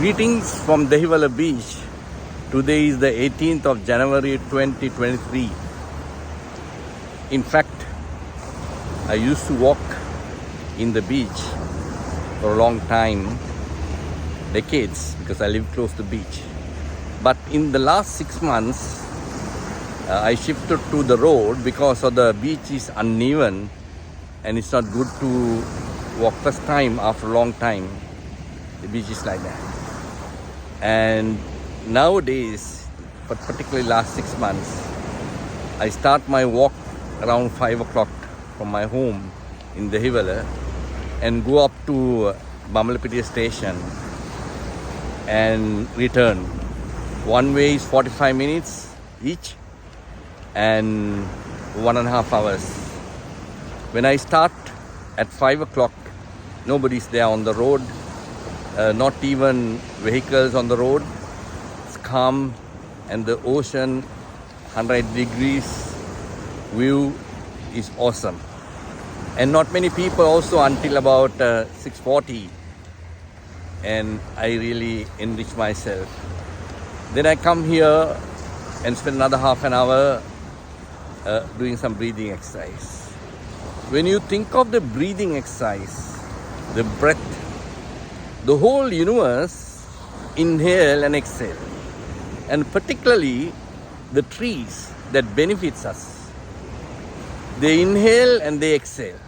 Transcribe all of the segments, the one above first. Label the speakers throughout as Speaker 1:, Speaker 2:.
Speaker 1: Greetings from Dehiwala Beach. Today is the 18th of January 2023. In fact, I used to walk in the beach for a long time, decades, because I live close to the beach. But in the last 6 months, I shifted to the road because of the beach is uneven and it's not good to walk first time after a long time. The beach is like that. And nowadays, but particularly last 6 months, I start my walk around 5 o'clock from my home in Dehiwala and go up to Bambalapitiya station and return. One way is 45 minutes each and 1.5 hours. When I start at 5 o'clock, nobody's there on the road. Not even vehicles on the road. It's calm and the ocean 100 degrees view is awesome. And not many people also until about 6:40, and I really enrich myself. Then I come here and spend another half an hour doing some breathing exercise. When you think of the breathing exercise, the breath, the whole universe inhale and exhale, and particularly the trees that benefits us. They inhale and they exhale.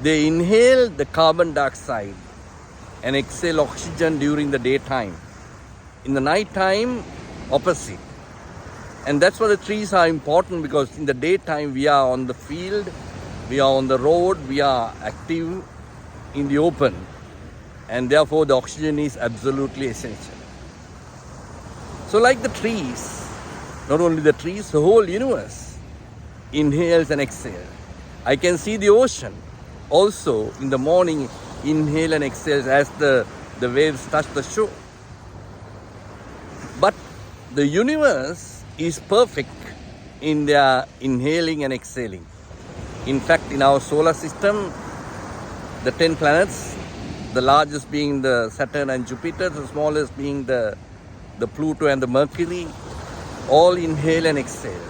Speaker 1: They inhale the carbon dioxide and exhale oxygen during the daytime. In the night time, opposite. And that's why the trees are important, because in the daytime we are on the field, we are on the road, we are active in the open. And therefore the oxygen is absolutely essential. So like the trees, not only the trees, the whole universe inhales and exhales. I can see the ocean also in the morning inhale and exhales as the waves touch the shore. But the universe is perfect in their inhaling and exhaling. In fact, in our solar system, the 10 planets, the largest being the Saturn and Jupiter, the smallest being the Pluto and the Mercury, all inhale and exhale.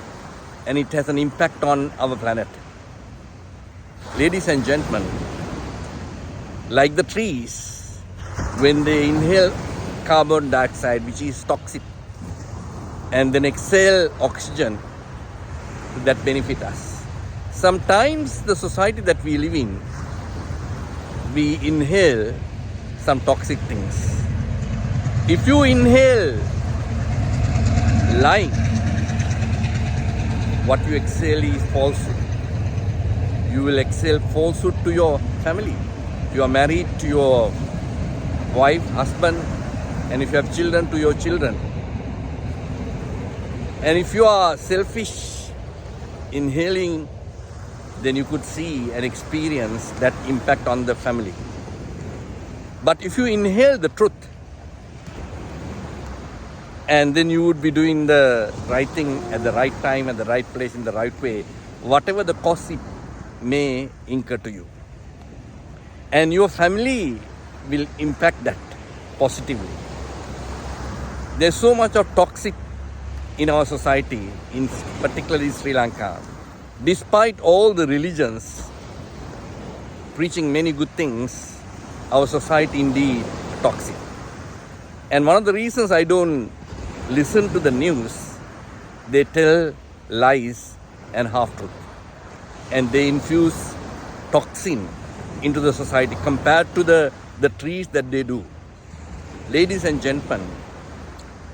Speaker 1: And it has an impact on our planet. Ladies and gentlemen, like the trees, when they inhale carbon dioxide, which is toxic, and then exhale oxygen, that benefit us. Sometimes the society that we live in, we inhale some toxic things. If you inhale lying, what you exhale is falsehood. You will exhale falsehood to your family. If you are married, to your wife, husband, and if you have children, to your children. And if you are selfish, inhaling, then you could see and experience that impact on the family. But if you inhale the truth, and then you would be doing the right thing at the right time, at the right place, in the right way, whatever the cost it may incur to you. And your family will impact that positively. There's so much of toxic in our society, in particularly Sri Lanka. Despite all the religions preaching many good things, our society indeed toxic. And one of the reasons I don't listen to the news, they tell lies and half-truth. And they infuse toxin into the society compared to the trees that they do. Ladies and gentlemen,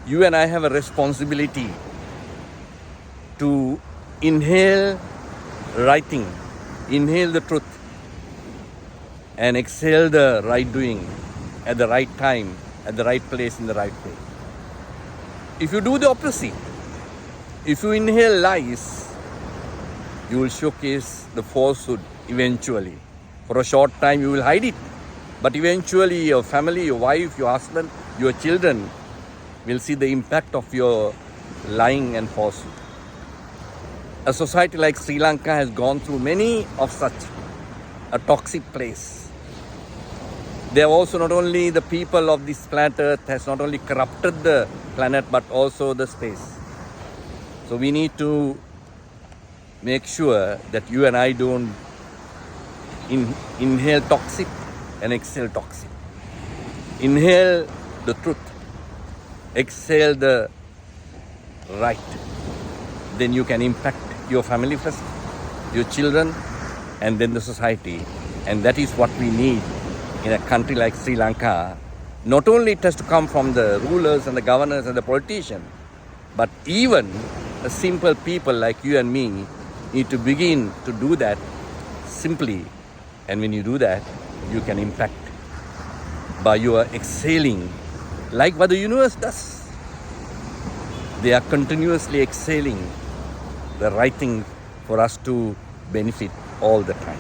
Speaker 1: you and I have a responsibility to inhale right thing, inhale the truth, and exhale the right doing at the right time, at the right place, in the right way. If you do the opposite, if you inhale lies, you will showcase the falsehood eventually. For a short time you will hide it, but eventually your family, your wife, your husband, your children will see the impact of your lying and falsehood. A society like Sri Lanka has gone through many of such a toxic place. They have also not only the people of this planet Earth has not only corrupted the planet but also the space. So we need to make sure that you and I don't inhale toxic and exhale toxic. Inhale the truth, exhale the right. Then you can impact your family first, your children, and then the society. And that is what we need in a country like Sri Lanka. Not only it has to come from the rulers and the governors and the politicians, but even the simple people like you and me need to begin to do that simply. And when you do that, you can impact by your exhaling, like what the universe does. They are continuously exhaling the right thing for us to benefit all the time.